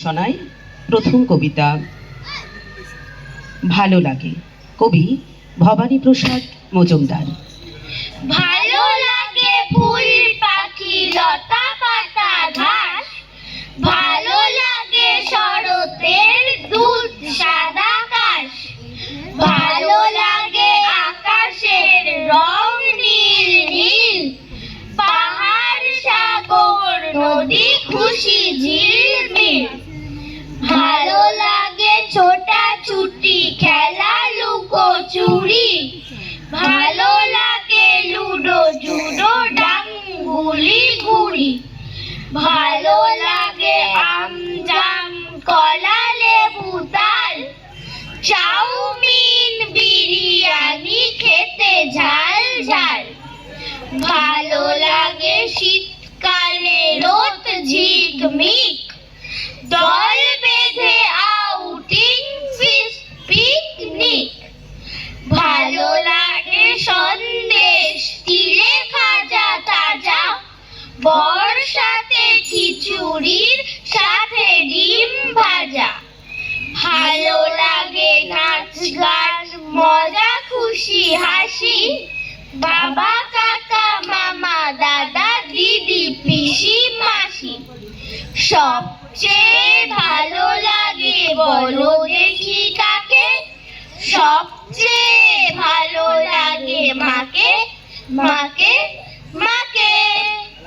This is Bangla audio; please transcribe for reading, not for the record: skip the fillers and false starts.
রচনায় প্রথম কবিতা ভালো লাগে, কবি ভবানী প্রসাদ মজুমদার। ভালো লাগে ফুল পাখি লতা পাতা ঘাস, ভালো লাগে শরতের দুধ সাদা আকাশ, ভালো লাগে আকাশের রং নীল নীল, পাহাড় সাগর নদী খুশি ঝিলমিল, ভালো লাগে ছোটাছুটি খেলা লুকোচুরি, ভালো লাগে লুডো জুডো ডাং গুলি গুড়ি, ভালো লাগে আম জাম কলা লেবু তাল, চাউমিন বিরিয়ানি খেতে ঝাল ঝাল, ভালো লাগে শীতকালে রোদ ঝিকমিক, দল বেঁধে আউটিং পিকনিক, ভালো লাগে সন্দেশ তিলে খাজা তাজা, বর্ষাতে খিচুড়ির সাথে ডিম ভাজা, ভালো লাগে নাচ গান মজা খুশি হাসি, বাবা কাকা মামা দাদা দিদি পিসি মাসি, সবচেয়ে ভালো লাগে বলো দেখি কাকে, সবচেয়ে ভালো লাগে মাকে, মাকে